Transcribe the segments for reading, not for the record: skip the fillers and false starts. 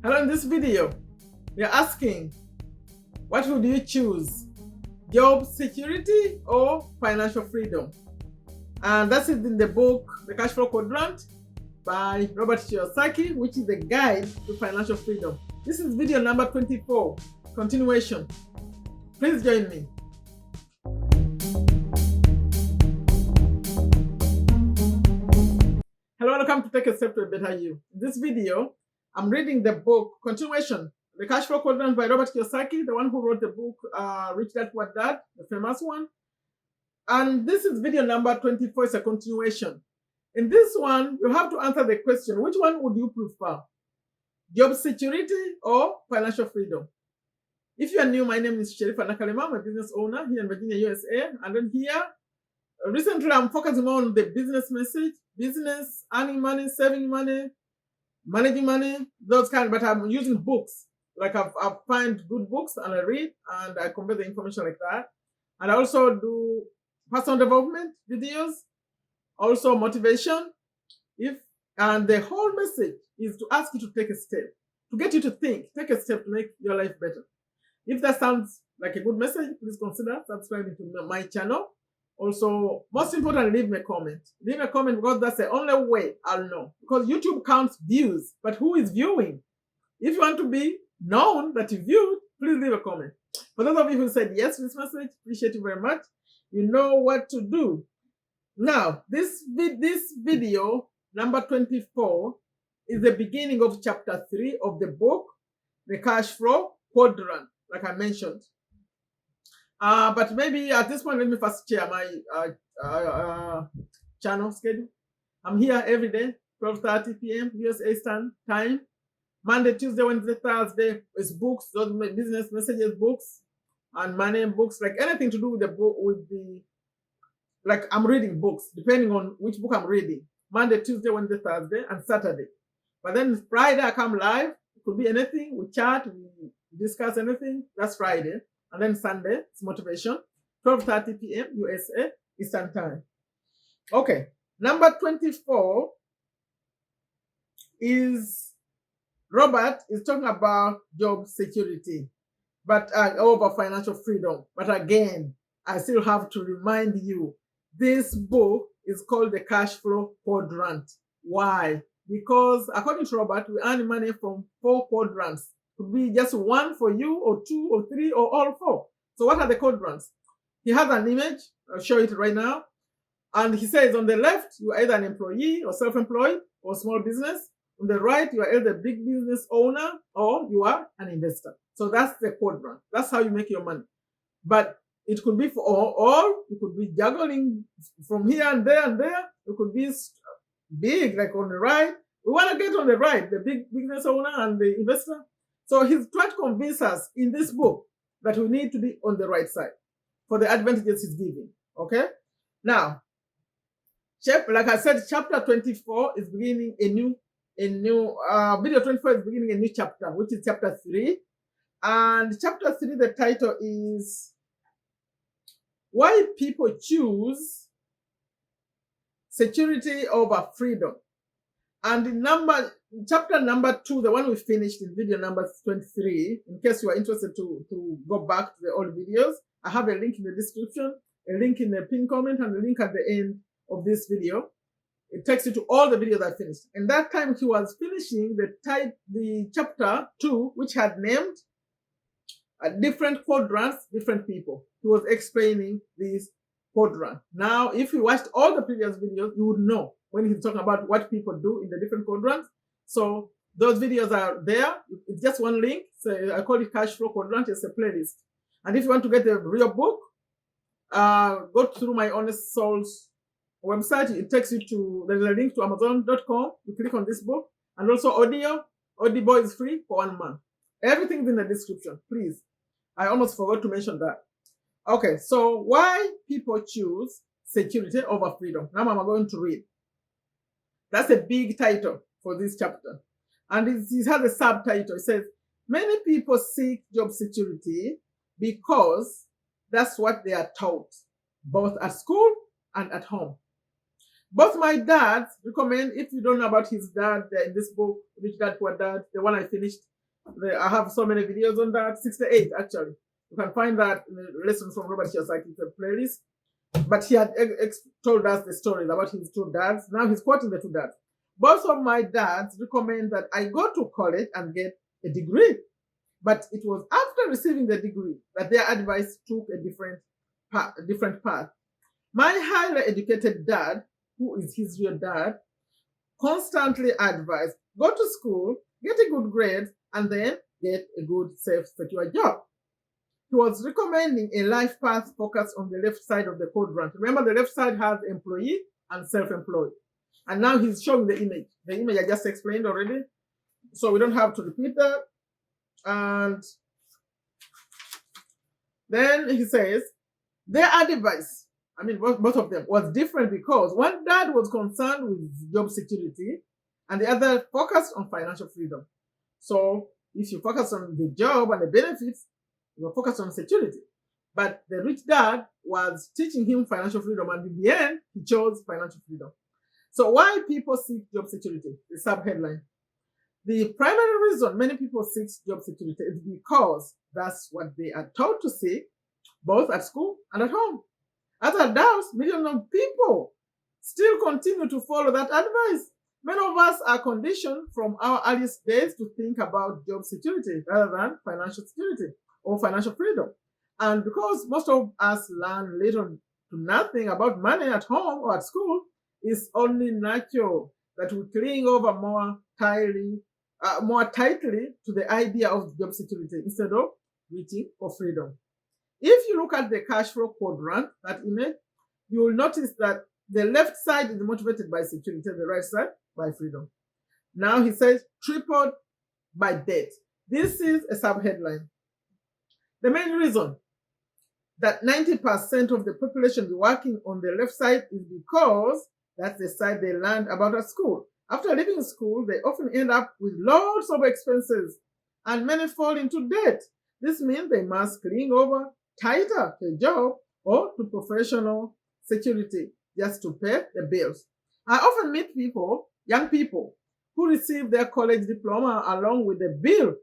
Hello, in this video, we are asking, what would you choose? Job security or financial freedom? And that's it in the book, The Cashflow Quadrant by Robert Kiyosaki, which is a guide to financial freedom. This is video number 24, continuation. Please join me. Hello, welcome to Take a Step to a Better You. In this video, I'm reading the book, continuation, The Cashflow Quadrant by Robert Kiyosaki, the one who wrote the book, Rich Dad Poor Dad, the famous one. And this is video number 24, it's a continuation. In this one, you have to answer the question, which one would you prefer? Job security or financial freedom? If you are new, my name is Sherifa, Nakalema. I'm a business owner here in Virginia, USA. And then here, recently I'm focusing more on the business message, business, earning money, saving money, managing money, those kind, but I'm using books. Like I find good books and I read and I convey the information like that. And I also do personal development videos, also motivation. And the whole message is to ask you to take a step, to get you to think, take a step to make your life better. If that sounds like a good message, please consider subscribing to my channel. Also, most importantly, leave me a comment. Leave a comment because that's the only way I'll know. Because YouTube counts views, but who is viewing? If you want to be known that you viewed, please leave a comment. For those of you who said yes to this message, appreciate you very much. You know what to do. Now, this video, number 24, is the beginning of chapter 3 of the book, The Cashflow Quadrant, like I mentioned. But maybe at this point, let me first share my channel schedule. I'm here every day, 12:30 p.m. US Eastern Time. Monday, Tuesday, Wednesday, Thursday is books, those business messages books, and money books, like anything to do with the book, like I'm reading books, depending on which book I'm reading. Monday, Tuesday, Wednesday, Thursday, and Saturday. But then Friday, I come live. It could be anything. We chat, we discuss anything. That's Friday. And then Sunday, it's motivation, 12:30 p.m. USA Eastern Time. Okay, number 24 is Robert is talking about job security, but over financial freedom. But again, I still have to remind you, this book is called The Cashflow Quadrant. Why? Because according to Robert, we earn money from 4 quadrants. Could be just one for you, or 2, or 3, or all 4. So what are the quadrants? He has an image. I'll show it right now. And he says on the left, you are either an employee or self-employed or small business. On the right, you are either a big business owner or you are an investor. So that's the quadrant. That's how you make your money. But it could be for all. It could be juggling from here and there and there. It could be big, like on the right. We want to get on the right, the big business owner and the investor. So he's trying to convince us in this book that we need to be on the right side for the advantages he's giving. Okay? Now, like I said, chapter 24 is beginning video 24 is beginning a new chapter, which is chapter 3. And chapter 3, the title is Why People Choose Security Over Freedom. And chapter number 2, the one we finished in video number 23, in case you are interested to go back to the old videos, I have a link in the description, a link in the pinned comment, and a link at the end of this video. It takes you to all the videos I finished. And that time he was finishing the chapter 2, which had named different quadrants, different people. He was explaining these quadrants. Now, if you watched all the previous videos, you would know when he's talking about what people do in the different quadrants. So those videos are there. It's just one link. So I call it Cashflow Quadrant. It's a playlist. And if you want to get the real book, go through my Honest Souls website. It takes you to, there's a link to Amazon.com. You click on this book. And also Audible is free for 1 month. Everything's in the description, please. I almost forgot to mention that. Okay, so why people choose security over freedom. Now I'm going to read. That's a big title for this chapter. And it has a subtitle. It says, many people seek job security because that's what they are taught, both at school and at home. Both my dads recommend, if you don't know about his dad, in this book, Rich Dad Poor Dad, the one I finished, I have so many videos on that, 68 actually. You can find that in the Lessons from Robert Kiyosaki, it's a playlist. But he had told us the stories about his two dads. Now he's quoting the two dads. Both of my dads recommend that I go to college and get a degree. But it was after receiving the degree that their advice took a different path. My highly educated dad, who is his real dad, constantly advised, go to school, get a good grade, and then get a good, safe, secure job. He was recommending a life path focused on the left side of the quadrant. Remember, the left side has employee and self-employed. And now he's showing the image. The image I just explained already. So we don't have to repeat that. And then he says, their advice, I mean, both of them, was different because one dad was concerned with job security and the other focused on financial freedom. So if you focus on the job and the benefits, you are focused on security. But the rich dad was teaching him financial freedom, and in the end, he chose financial freedom. So why people seek job security? The sub-headline. The primary reason many people seek job security is because that's what they are taught to seek, both at school and at home. As adults, millions of people still continue to follow that advice. Many of us are conditioned from our earliest days to think about job security rather than financial security or financial freedom. And because most of us learn little to nothing about money at home or at school, it's only natural that we cling over more tightly to the idea of job security instead of reaching for freedom. If you look at the cash flow quadrant, that image, you will notice that the left side is motivated by security, the right side by freedom. Now he says tripled by debt. This is a sub-headline. The main reason that 90% of the population be working on the left side is because that's the side they learned about at school. After leaving school, they often end up with loads of expenses and many fall into debt. This means they must cling over tighter to a job or to professional security just to pay the bills. I often meet people, young people, who receive their college diploma along with the bill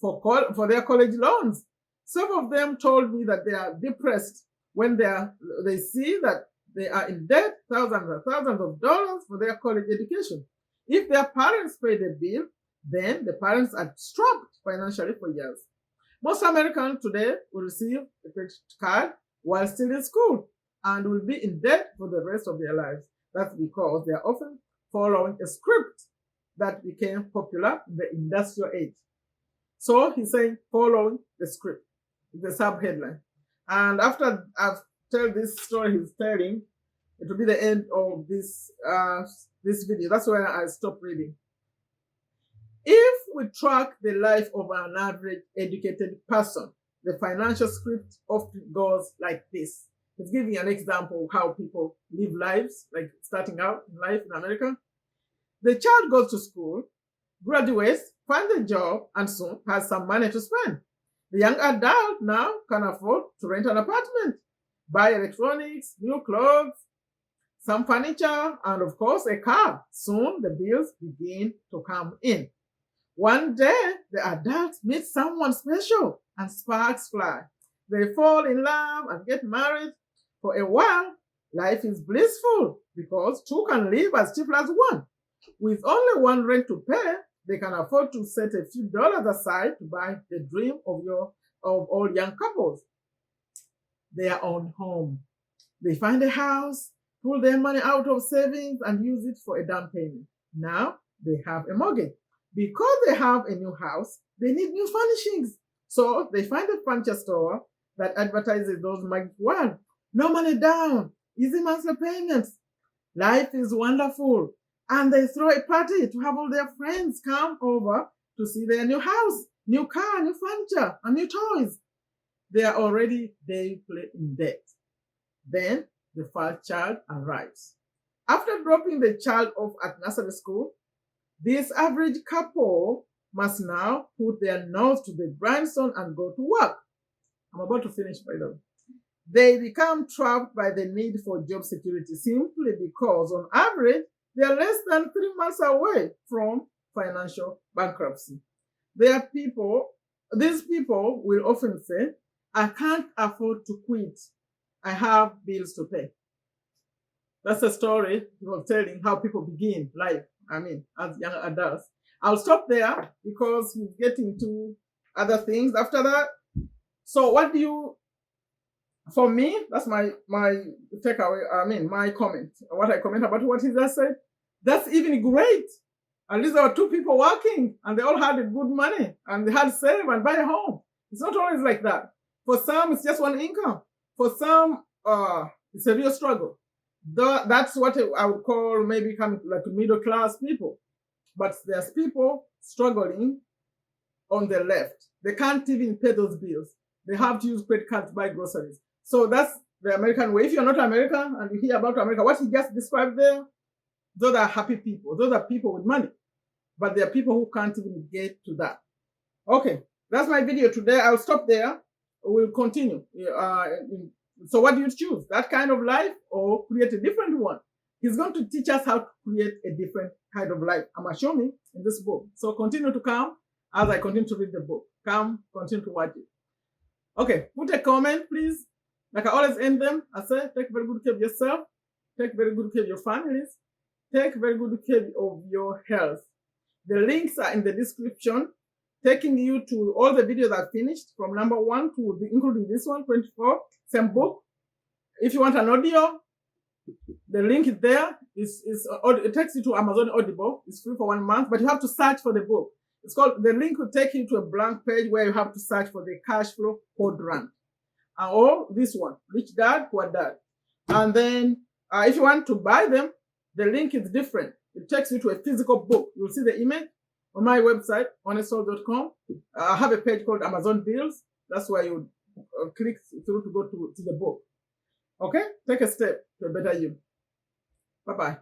for their college loans. Some of them told me that they are depressed when they see that they are in debt, thousands and thousands of dollars for their college education. If their parents pay the bill, then the parents are strapped financially for years. Most Americans today will receive a credit card while still in school and will be in debt for the rest of their lives. That's because they are often following a script that became popular in the industrial age. So he's saying following the script, the sub-headline. And after I've told this story he's telling, it will be the end of this video. That's when I stop reading. If we track the life of an average educated person, the financial script often goes like this. He's giving an example of how people live lives, like starting out in life in America. The child goes to school, graduates, finds a job, and soon has some money to spend. The young adult now can afford to rent an apartment, buy electronics, new clothes, some furniture, and of course a car. Soon the bills begin to come in. One day, the adults meet someone special and sparks fly. They fall in love and get married. For a while, life is blissful because two can live as cheap as one. With only one rent to pay, they can afford to set a few dollars aside to buy the dream of all young couples, their own home. They find a house, pull their money out of savings, and use it for a down payment. Now they have a mortgage. Because they have a new house, they need new furnishings. So they find a furniture store that advertises those magic words. No money down, easy monthly payments. Life is wonderful. And they throw a party to have all their friends come over to see their new house, new car, new furniture, and new toys. They are already deeply in debt. Then the first child arrives. After dropping the child off at nursery school, this average couple must now put their nose to the grindstone and go to work. I'm about to finish, by the way. They become trapped by the need for job security simply because, on average, they are less than 3 months away from financial bankruptcy. These people will often say, I can't afford to quit. I have bills to pay. That's a story he was telling how people begin life, as young adults. I'll stop there because he's getting to other things after that. So for me, that's my takeaway, my comment. What I comment about what he just said, that's even great. At least there were two people working and they all had good money and they had to save and buy a home. It's not always like that. For some, it's just one income. For some, it's a real struggle. That's what I would call maybe kind of like middle class people. But there's people struggling on the left. They can't even pay those bills. They have to use credit cards to buy groceries. So that's the American way. If you're not American and you hear about America, what he just described there, those are happy people. Those are people with money. But there are people who can't even get to that. Okay, that's my video today. I'll stop there. We'll continue. So what do you choose? That kind of life or create a different one? He's going to teach us how to create a different kind of life. I'm going to show me in this book. So continue to come as I continue to read the book. Come, continue to watch it. Okay, put a comment, please. Like I always end them, I say, take very good care of yourself. Take very good care of your families. Take very good care of your health. The links are in the description, taking you to all the videos I've finished from number 1 to including this one, 24, same book. If you want an audio, the link is there. It takes you to Amazon Audible. It's free for 1 month, but you have to search for the book. The link will take you to a blank page where you have to search for the Cashflow Quadrant. Or this one, Rich Dad, Poor Dad. And then if you want to buy them, the link is different. It takes you to a physical book. You'll see the image on my website, honestsoul.com. I have a page called Amazon Deals. That's where you click through to go to the book. Okay? Take a step to a better you. Bye-bye.